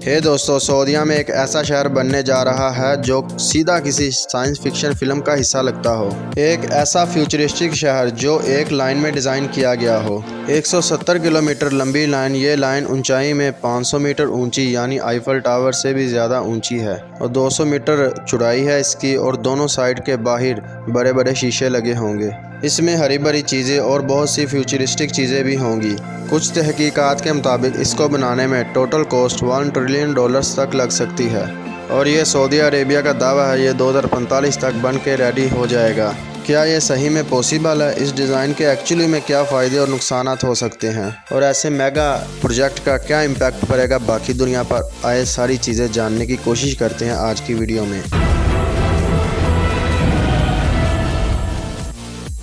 हे दोस्तों, सऊदीया में एक ऐसा शहर बनने जा रहा है जो सीधा किसी साइंस फिक्शन फिल्म का हिस्सा लगता हो। एक ऐसा फ्यूचरिस्टिक शहर जो एक लाइन में डिज़ाइन किया गया हो। 170 किलोमीटर लंबी लाइन, ये लाइन ऊंचाई में 500 मीटर ऊंची यानी आईफल टावर से भी ज़्यादा ऊंची है और 200 मीटर चौड़ाई है इसकी, और दोनों साइड के बाहर बड़े बड़े शीशे लगे होंगे। इसमें हरी भरी चीज़ें और बहुत सी फ्यूचरिस्टिक चीज़ें भी होंगी। कुछ तहकीकात के मुताबिक इसको बनाने में टोटल कॉस्ट $1 ट्रिलियन तक लग सकती है और ये सऊदी अरेबिया का दावा है ये 2045 तक बन के रेडी हो जाएगा। क्या ये सही में पॉसिबल है? इस डिज़ाइन के एक्चुअली में क्या फ़ायदे और नुकसानात हो सकते हैं और ऐसे मेगा प्रोजेक्ट का क्या इम्पैक्ट पड़ेगा बाकी दुनिया पर, आए सारी चीज़ें जानने की कोशिश करते हैं आज की वीडियो में।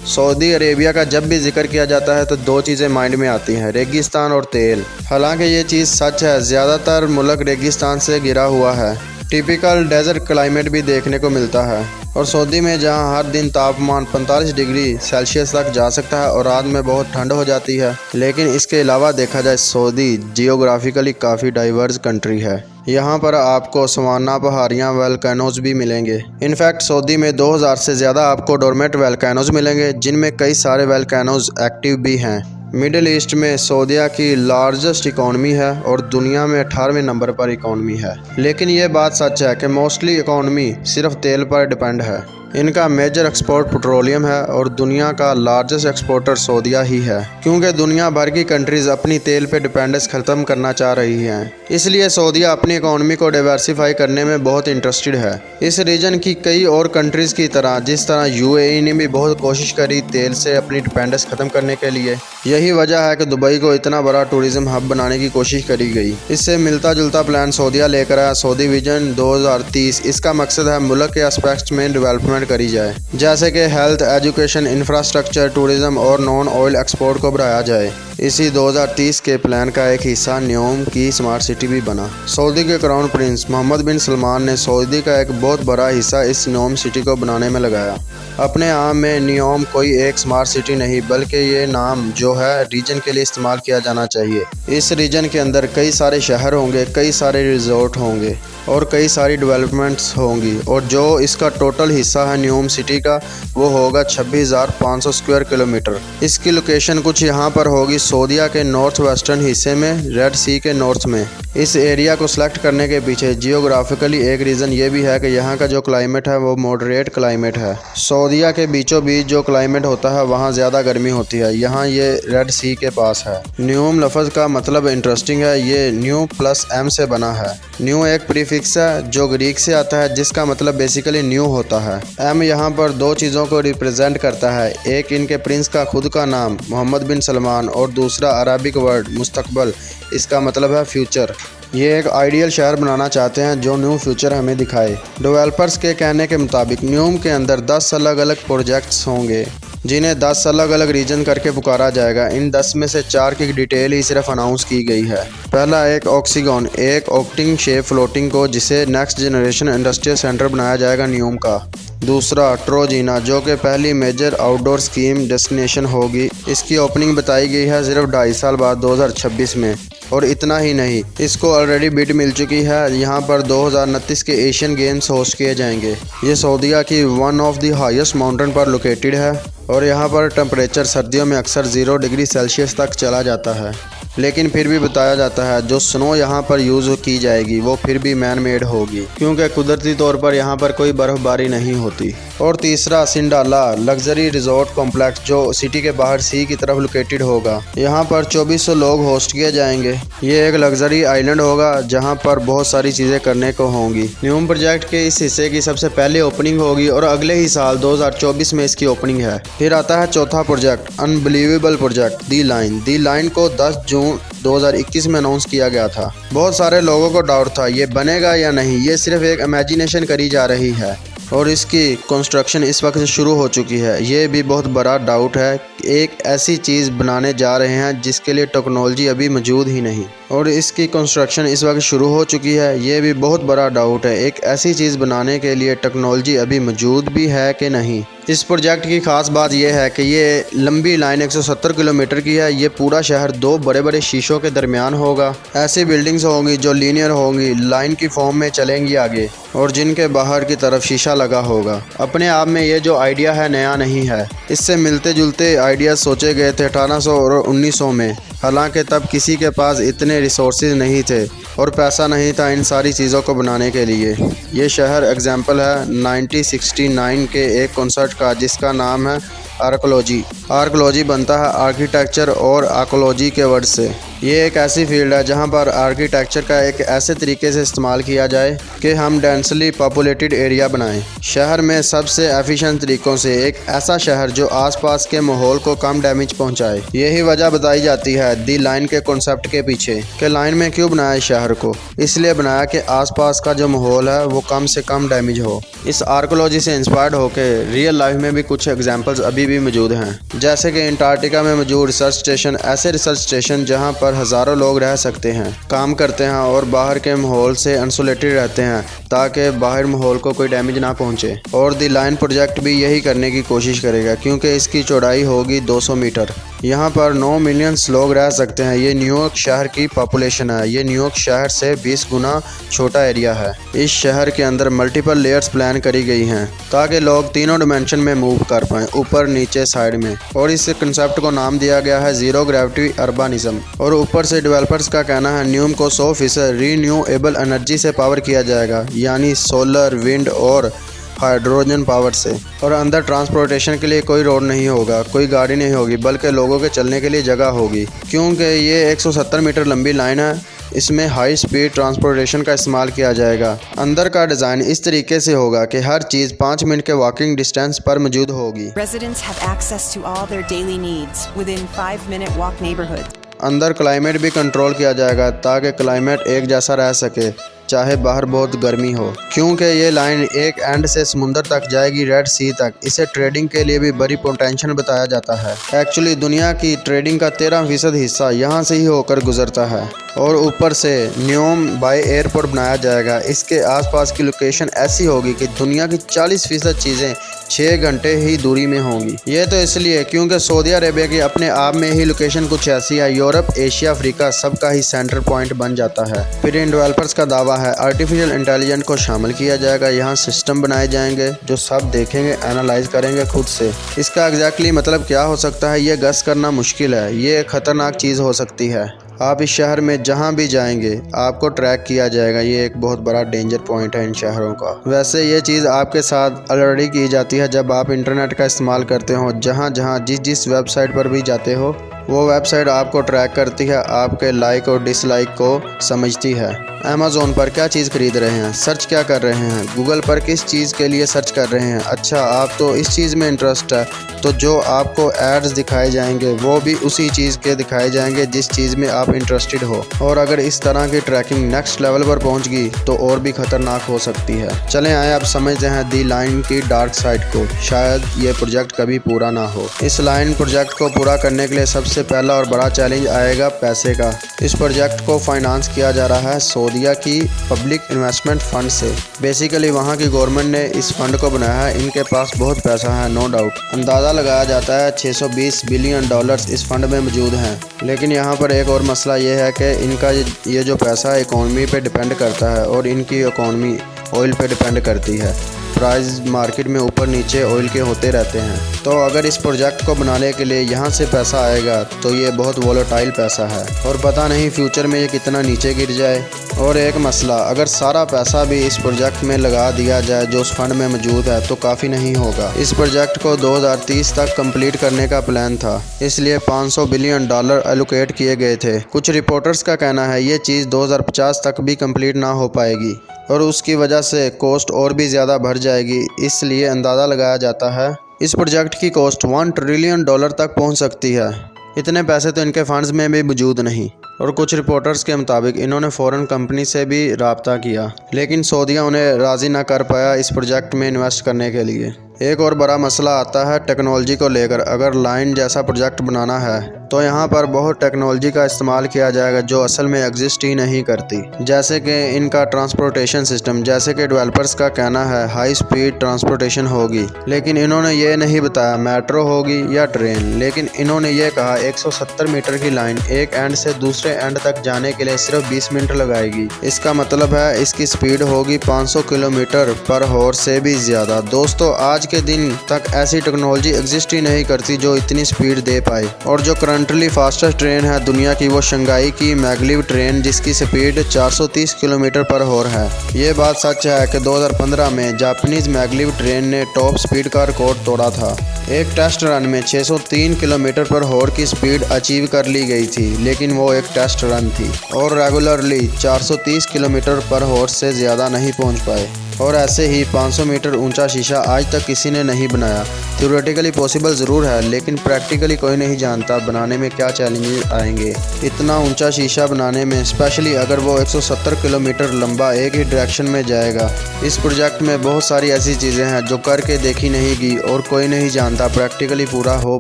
सऊदी अरेबिया का जब भी जिक्र किया जाता है तो दो चीज़ें माइंड में आती हैं, रेगिस्तान और तेल। हालांकि ये चीज़ सच है, ज़्यादातर मुल्क रेगिस्तान से घिरा हुआ है। टिपिकल डेजर्ट क्लाइमेट भी देखने को मिलता है और सऊदी में जहां हर दिन तापमान 45 डिग्री सेल्सियस तक जा सकता है और रात में बहुत ठंड हो जाती है। लेकिन इसके अलावा देखा जाए सऊदी जियोग्राफिकली काफ़ी डाइवर्स कंट्री है। यहाँ पर आपको सवाना, पहाड़ियाँ, वोल्केनोज भी मिलेंगे। इनफैक्ट सऊदी में 2000 से ज़्यादा आपको डोरमेट वोल्केनोज मिलेंगे जिनमें कई सारे वोल्केनोज एक्टिव भी हैं। मिडिल ईस्ट में सऊदीया की लार्जेस्ट इकॉनमी है और दुनिया में 18वें नंबर पर इकॉनमी है। लेकिन ये बात सच है कि मोस्टली इकॉनमी सिर्फ तेल पर डिपेंड है। इनका मेजर एक्सपोर्ट पेट्रोलियम है और दुनिया का लार्जेस्ट एक्सपोर्टर सऊदीया ही है, क्योंकि दुनिया भर की कंट्रीज अपनी तेल पे डिपेंडेंस ख़त्म करना चाह रही हैं। इसलिए सऊदीया अपनी इकॉनमी को डाइवर्सिफाई करने में बहुत इंटरेस्टेड है। इस रीजन की कई और कंट्रीज़ की तरह, जिस तरह यूएई ने भी बहुत कोशिश करी तेल से अपनी डिपेंडेंस ख़त्म करने के लिए। यही वजह है कि दुबई को इतना बड़ा टूरिज़्म हब बनाने की कोशिश करी गई। इससे मिलता जुलता प्लान सऊदीया लेकर आया, सऊदी विजन 2030। इसका मकसद है मुल्क के एस्पेक्ट्स में डेवलपमेंट करी जाए, जैसे कि हेल्थ, एजुकेशन, इंफ्रास्ट्रक्चर, टूरिज्म और नॉन ऑयल एक्सपोर्ट को बढ़ाया जाए। इसी 2030 के प्लान का एक हिस्सा न्योम की स्मार्ट सिटी भी बना। सऊदी के क्राउन प्रिंस मोहम्मद बिन सलमान ने सऊदी का एक बहुत बड़ा हिस्सा इस न्योम सिटी को बनाने में लगाया। अपने आप में न्योम कोई एक स्मार्ट सिटी नहीं, बल्कि ये नाम जो है रीजन के लिए इस्तेमाल किया जाना चाहिए। इस रीजन के अंदर कई सारे शहर होंगे, कई सारे रिजॉर्ट होंगे और कई सारी डेवलपमेंट्स होंगी, और जो इसका टोटल हिस्सा है न्योम सिटी का वो होगा 26,500 स्क्वायर किलोमीटर। इसकी लोकेशन कुछ यहाँ पर होगी सऊदीया के नॉर्थ वेस्टर्न हिस्से में, रेड सी के नॉर्थ में। इस एरिया को सिलेक्ट करने के पीछे जियोग्राफिकली एक रीज़न ये भी है कि यहाँ का जो क्लाइमेट है वो मॉडरेट क्लाइमेट है। सऊदीया के बीचों बीच जो क्लाइमेट होता है वहाँ ज़्यादा गर्मी होती है, यहाँ ये रेड सी के पास है। न्यूम लफ्ज़ का मतलब इंटरेस्टिंग है, ये न्यू प्लस एम से बना है। न्यू एक प्रीफिक्स है जो ग्रीक से आता है जिसका मतलब बेसिकली न्यू होता है। एम यहाँ पर दो चीज़ों को रिप्रेजेंट करता है, एक इनके प्रिंस का खुद का नाम मोहम्मद बिन सलमान और दूसरा अरबिक वर्ड मुस्तकबल, इसका मतलब है फ्यूचर। ये एक आइडियल शहर बनाना चाहते हैं जो न्यू फ्यूचर हमें दिखाए। डेवलपर्स के कहने के मुताबिक न्यूम के अंदर 10 अलग अलग प्रोजेक्ट्स होंगे जिन्हें 10 अलग अलग रीजन करके पुकारा जाएगा। इन 10 में से 4 की डिटेल ही सिर्फ अनाउंस की गई है। पहला एक ऑक्सीगन, एक ऑक्टिंग शेप फ्लोटिंग को जिसे नेक्स्ट जनरेशन इंडस्ट्रियल सेंटर बनाया जाएगा न्यूम का। दूसरा ट्रोजीना, जो कि पहली मेजर आउटडोर स्कीम डेस्टिनेशन होगी। इसकी ओपनिंग बताई गई है सिर्फ 2.5 साल बाद 2026 में। और इतना ही नहीं, इसको ऑलरेडी बिड मिल चुकी है। यहाँ पर 2029 के एशियन गेम्स होस्ट किए जाएंगे। ये सऊदीया की one of the highest mountain पर लोकेटेड है और यहाँ पर टेम्परेचर सर्दियों में अक्सर 0 डिग्री सेल्सियस तक चला जाता है। लेकिन फिर भी बताया जाता है जो स्नो यहाँ पर यूज़ की जाएगी वो फिर भी मैन मेड होगी, क्योंकि कुदरती तौर पर यहाँ पर कोई बर्फबारी नहीं होती। और तीसरा सिंडाला लग्जरी रिजॉर्ट कॉम्प्लेक्स, जो सिटी के बाहर सी की तरफ लोकेटेड होगा। यहाँ पर 2400 लोग होस्ट किए जाएंगे। ये एक लग्जरी आइलैंड होगा जहाँ पर बहुत सारी चीज़ें करने को होंगी। न्यूम प्रोजेक्ट के इस हिस्से की सबसे पहले ओपनिंग होगी और अगले ही साल 2024 में इसकी ओपनिंग है। फिर आता है चौथा प्रोजेक्ट, अनबिलीवेबल प्रोजेक्ट दी लाइन। दी लाइन को 10 जून 2021 में अनाउंस किया गया था। बहुत सारे लोगों को डाउट था ये बनेगा या नहीं, ये सिर्फ एक इमेजिनेशन करी जा रही है और इसकी कंस्ट्रक्शन इस वक्त शुरू हो चुकी है। ये भी बहुत बड़ा डाउट है एक ऐसी चीज़ बनाने जा रहे हैं जिसके लिए टेक्नोलॉजी अभी मौजूद ही नहीं और इसकी कंस्ट्रक्शन इस वक्त शुरू हो चुकी है। ये भी बहुत बड़ा डाउट है, एक ऐसी चीज़ बनाने के लिए टेक्नोलॉजी अभी मौजूद भी है कि नहीं। इस प्रोजेक्ट की ख़ास बात यह है कि ये लंबी लाइन 170 किलोमीटर की है। ये पूरा शहर दो बड़े बड़े शीशों के दरमियान होगा। ऐसी बिल्डिंग्स होंगी जो लीनियर होंगी, लाइन की फॉर्म में चलेंगी आगे और जिनके बाहर की तरफ शीशा लगा होगा। अपने आप में ये जो आइडिया है नया नहीं है, इससे मिलते जुलते आइडियाज़ सोचे गए थे 1800 और 1900 में। हालांकि तब किसी के पास इतने रिसोर्सेज नहीं थे और पैसा नहीं था इन सारी चीज़ों को बनाने के लिए। ये शहर एग्जाम्पल है 1969 के एक कॉन्सर्ट का जिसका नाम है आर्कोलॉजी। आर्कोलॉजी बनता है आर्किटेक्चर और आर्कोलॉजी के वर्ड से। ये एक ऐसी फील्ड है जहाँ पर आर्किटेक्चर का एक ऐसे तरीके से इस्तेमाल किया जाए कि हम डेंसली पॉपुलेटेड एरिया बनाएं। शहर में सबसे एफिशिएंट तरीक़ों से एक ऐसा शहर जो आसपास के माहौल को कम डैमेज पहुँचाए। यही वजह बताई जाती है दी लाइन के कॉन्सेप्ट के पीछे कि लाइन में क्यों बनाया शहर को। इसलिए बनाया कि आसपास का जो माहौल है वो कम से कम डैमेज हो। इस आर्कोलॉजी से इंस्पायर्ड होकर रियल लाइफ में भी कुछ एग्जाम्पल्स अभी भी मौजूद हैं, जैसे कि अंटार्कटिका में मौजूद रिसर्च स्टेशन। ऐसे रिसर्च स्टेशन जहाँ पर हज़ारों लोग रह सकते हैं, काम करते हैं और बाहर के माहौल से इंसुलेटेड रहते हैं ताकि बाहर माहौल को कोई डैमेज ना पहुँचे। और दी लाइन प्रोजेक्ट भी यही करने की कोशिश करेगा क्योंकि इसकी चौड़ाई होगी 200 मीटर। यहाँ पर 9 मिलियन लोग रह सकते हैं। ये न्यूयॉर्क शहर की पॉपुलेशन है। ये न्यूयॉर्क शहर से 20 गुना छोटा एरिया है। इस शहर के अंदर मल्टीपल लेयर्स प्लान करी गई हैं ताकि लोग तीनों डिमेंशन में मूव कर पाएँ, ऊपर नीचे साइड में। और इस कंसेप्ट को नाम दिया गया है ज़ीरो ग्रेविटी अर्बानिज्म। और ऊपर से डेवलपर्स का कहना है न्यूम को 100% रीन्यूएबल एनर्जी से पावर किया जाएगा, यानी सोलर, विंड और हाइड्रोजन पावर से। और अंदर ट्रांसपोर्टेशन के लिए कोई रोड नहीं होगा, कोई गाड़ी नहीं होगी, बल्कि लोगों के चलने के लिए जगह होगी। क्योंकि ये 170 मीटर लंबी लाइन है, इसमें हाई स्पीड ट्रांसपोर्टेशन का इस्तेमाल किया जाएगा। अंदर का डिज़ाइन इस तरीके से होगा कि हर चीज़ 5 मिनट के वॉकिंग डिस्टेंस पर मौजूद होगी। Residents have access to all their daily needs within 5-minute walk neighborhood. अंदर क्लाइमेट भी कंट्रोल किया जाएगा ताकि क्लाइमेट एक जैसा रह सके, चाहे बाहर बहुत गर्मी हो। क्योंकि ये लाइन एक एंड से समुंदर तक जाएगी, रेड सी तक। इसे ट्रेडिंग के लिए भी बड़ी पोटेंशियल बताया जाता है। एक्चुअली दुनिया की ट्रेडिंग का 13% हिस्सा यहाँ से ही होकर गुजरता है। और ऊपर से न्यूम बाय एयरपोर्ट बनाया जाएगा। इसके आसपास की लोकेशन ऐसी होगी कि दुनिया की 40% चीज़ें 6 घंटे ही दूरी में होंगी। ये तो इसलिए क्योंकि सऊदी अरेबिया की अपने आप में ही लोकेशन कुछ ऐसी है, यूरोप, एशिया, अफ्रीका सबका ही सेंटर पॉइंट बन जाता है। फिर इन डेवलपर्स का दावा है आर्टिफिशियल इंटेलिजेंस को शामिल किया जाएगा। यहाँ सिस्टम बनाए जाएंगे जो सब देखेंगे, एनालाइज करेंगे खुद से। इसका एग्जैक्टली मतलब क्या हो सकता है ये गस करना मुश्किल है। ये एक ख़तरनाक चीज़ हो सकती है। आप इस शहर में जहाँ भी जाएंगे आपको ट्रैक किया जाएगा। ये एक बहुत बड़ा डेंजर पॉइंट है इन शहरों का। वैसे ये चीज़ आपके साथ ऑलरेडी की जाती है जब आप इंटरनेट का इस्तेमाल करते हो। जहाँ जहाँ जिस वेबसाइट पर भी जाते हो वो वेबसाइट आपको ट्रैक करती है, आपके लाइक और डिसलाइक को समझती है। अमेज़ॉन पर क्या चीज़ खरीद रहे हैं, सर्च क्या कर रहे हैं, गूगल पर किस चीज़ के लिए सर्च कर रहे हैं। अच्छा, आप तो इस चीज़ में इंटरेस्ट है तो जो आपको एड्स दिखाए जाएंगे वो भी उसी चीज़ के दिखाए जाएंगे जिस चीज़ में आप इंटरेस्टेड हो। और अगर इस तरह की ट्रैकिंग नेक्स्ट लेवल पर पहुंच गई तो और भी ख़तरनाक हो सकती है। चलें आए अब समझते हैं दी लाइन की डार्क साइड को। शायद ये प्रोजेक्ट कभी पूरा ना हो। इस लाइन प्रोजेक्ट को पूरा करने के लिए सबसे पहला और बड़ा चैलेंज आएगा पैसे का। इस प्रोजेक्ट को फाइनेंस किया जा रहा है सऊदीया की पब्लिक इन्वेस्टमेंट फंड से। बेसिकली वहाँ की गवर्नमेंट ने इस फंड को बनाया है। इनके पास बहुत पैसा है, नो डाउट। अंदाज़ा लगाया जाता है $620 बिलियन इस फंड में मौजूद हैं। लेकिन यहाँ पर एक और मसला ये है कि इनका ये जो पैसा है इकॉनमी पे डिपेंड करता है और इनकी इकॉनमी ऑयल पे डिपेंड करती है। प्राइस मार्केट में ऊपर नीचे ऑयल के होते रहते हैं। तो अगर इस प्रोजेक्ट को बनाने के लिए यहाँ से पैसा आएगा तो ये बहुत वोलेटाइल पैसा है और पता नहीं फ्यूचर में ये कितना नीचे गिर जाए। और एक मसला, अगर सारा पैसा भी इस प्रोजेक्ट में लगा दिया जाए जो उस फंड में मौजूद है तो काफ़ी नहीं होगा। इस प्रोजेक्ट को 2030 तक कंप्लीट करने का प्लान था, इसलिए $500 बिलियन एलोकेट किए गए थे। कुछ रिपोर्टर्स का कहना है ये चीज़ 2050 तक भी कंप्लीट ना हो पाएगी और उसकी वजह से कॉस्ट और भी ज़्यादा बढ़ जाएगी। इसलिए अंदाज़ा लगाया जाता है इस प्रोजेक्ट की कॉस्ट $1 ट्रिलियन तक पहुंच सकती है। इतने पैसे तो इनके फंड्स में भी मौजूद नहीं। और कुछ रिपोर्टर्स के मुताबिक इन्होंने फ़ॉरेन कंपनी से भी रब्ता किया, लेकिन सऊदीया उन्हें राज़ी ना कर पाया इस प्रोजेक्ट में इन्वेस्ट करने के लिए। एक और बड़ा मसला आता है टेक्नोलॉजी को लेकर। अगर लाइन जैसा प्रोजेक्ट बनाना है तो यहाँ पर बहुत टेक्नोलॉजी का इस्तेमाल किया जाएगा जो असल में एग्जिस्ट ही नहीं करती, जैसे कि इनका ट्रांसपोर्टेशन सिस्टम। जैसे कि डेवलपर्स का कहना है हाई स्पीड ट्रांसपोर्टेशन होगी, लेकिन इन्होंने ये नहीं बताया मेट्रो होगी या ट्रेन। लेकिन इन्होंने ये कहा 170 मीटर की लाइन एक एंड से दूसरे एंड तक जाने के लिए सिर्फ 20 मिनट लगाएगी। इसका मतलब है इसकी स्पीड होगी 500 किलोमीटर पर हॉर से भी ज़्यादा। दोस्तों, आज के दिन तक ऐसी टेक्नोलॉजी एग्जिस्ट ही नहीं करती जो इतनी स्पीड दे पाए। और जो करंटली फास्टेस्ट ट्रेन है दुनिया की वो शंघाई की मैग्लिव ट्रेन, जिसकी स्पीड 430 किलोमीटर पर हॉर है। ये बात सच है कि 2015 में जापानीज मैग्लिव ट्रेन ने टॉप स्पीड का रिकॉर्ड तोड़ा था। एक टेस्ट रन में 603 किलोमीटर पर हॉर की स्पीड अचीव कर ली गई थी, लेकिन वो एक टेस्ट रन थी और रेगुलरली 430 किलोमीटर पर हॉर से ज़्यादा नहीं पहुंच पाए। और ऐसे ही 500 मीटर ऊंचा शीशा आज तक किसी ने नहीं बनाया। थ्योरेटिकली पॉसिबल ज़रूर है, लेकिन प्रैक्टिकली कोई नहीं जानता बनाने में क्या चैलेंजेस आएंगे। इतना ऊंचा शीशा बनाने में, स्पेशली अगर वो 170 किलोमीटर लंबा एक ही डायरेक्शन में जाएगा। इस प्रोजेक्ट में बहुत सारी ऐसी चीज़ें हैं जो करके देखी नहीं गई और कोई नहीं जानता प्रैक्टिकली पूरा हो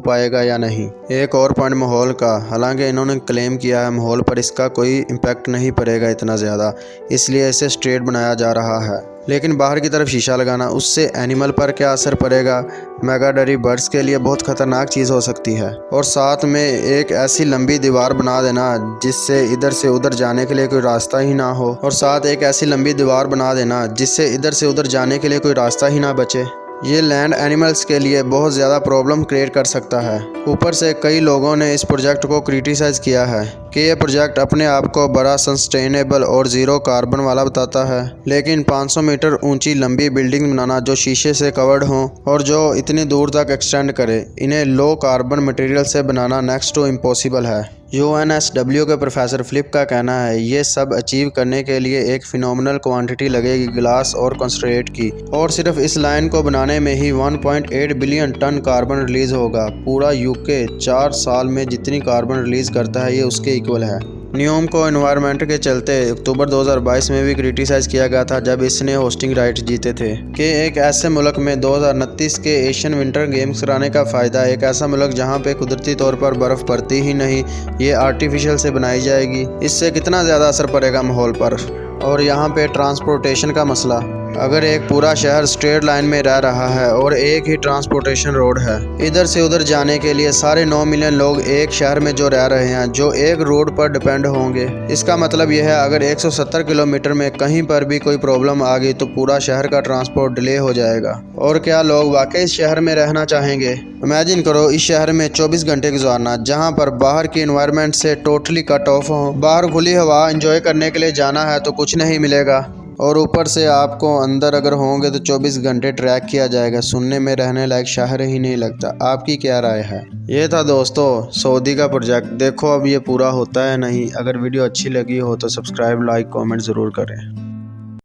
पाएगा या नहीं। एक और पॉइंट माहौल का। हालांकि इन्होंने क्लेम किया है माहौल पर इसका कोई इम्पैक्ट नहीं पड़ेगा इतना ज़्यादा, इसलिए इसे स्ट्रेट बनाया जा रहा है। लेकिन बाहर की तरफ शीशा लगाना, उससे एनिमल पर क्या असर पड़ेगा? मैगाडरी बर्ड्स के लिए बहुत ख़तरनाक चीज़ हो सकती है। और साथ में एक ऐसी लंबी दीवार बना देना जिससे इधर से उधर जाने के लिए कोई रास्ता ही ना हो। और साथ एक ऐसी लंबी दीवार बना देना जिससे इधर से उधर जाने के लिए कोई रास्ता ही ना बचे। ये लैंड एनिमल्स के लिए बहुत ज़्यादा प्रॉब्लम क्रिएट कर सकता है। ऊपर से कई लोगों ने इस प्रोजेक्ट को क्रिटिसाइज़ किया है कि ये प्रोजेक्ट अपने आप को बड़ा सस्टेनेबल और ज़ीरो कार्बन वाला बताता है, लेकिन 500 मीटर ऊंची लंबी बिल्डिंग बनाना जो शीशे से कवर्ड हो और जो इतनी दूर तक एक्सटेंड करे, इन्हें लो कार्बन मटेरियल से बनाना नेक्स्ट टू इम्पॉसिबल है। UNSW के प्रोफेसर फिलिप का कहना है ये सब अचीव करने के लिए एक फिनोमिनल क्वांटिटी लगेगी ग्लास और कंसंट्रेट की, और सिर्फ इस लाइन को बनाने में ही 1.8 बिलियन टन कार्बन रिलीज होगा। पूरा UK 4 साल में जितनी कार्बन रिलीज करता है ये उसके इक्वल है। न्यूम को एनवायरनमेंट के चलते अक्टूबर 2022 में भी क्रिटिसाइज़ किया गया था जब इसने होस्टिंग राइट जीते थे कि एक ऐसे मुल्क में 2029 के एशियन विंटर गेम्स कराने का फ़ायदा। एक ऐसा मुल्क जहां पे कुदरती तौर पर बर्फ़ पड़ती ही नहीं, ये आर्टिफिशियल से बनाई जाएगी। इससे कितना ज़्यादा असर पड़ेगा माहौल पर। और यहाँ पे ट्रांसपोर्टेशन का मसला। अगर एक पूरा शहर स्ट्रेट लाइन में रह रहा है और एक ही ट्रांसपोर्टेशन रोड है, इधर से उधर जाने के लिए साढ़े 9 मिलियन लोग एक शहर में जो रह रहे हैं, जो एक रोड पर डिपेंड होंगे। इसका मतलब यह है अगर 170 किलोमीटर में कहीं पर भी कोई प्रॉब्लम आ गई तो पूरा शहर का ट्रांसपोर्ट डिले हो जाएगा। और क्या लोग वाकई इस शहर में रहना चाहेंगे? इमेजिन करो इस शहर में 24 घंटे गुजारना, जहाँ पर बाहर की एनवायरनमेंट से टोटली कट ऑफ हो। बाहर खुली हवा एंजॉय करने के लिए जाना है तो कुछ नहीं मिलेगा, और ऊपर से आपको अंदर अगर होंगे तो 24 घंटे ट्रैक किया जाएगा। सुनने में रहने लायक शहर ही नहीं लगता। आपकी क्या राय है? ये था दोस्तों सऊदी का प्रोजेक्ट। देखो अब ये पूरा होता है नहीं। अगर वीडियो अच्छी लगी हो तो सब्सक्राइब, लाइक, कमेंट ज़रूर करें।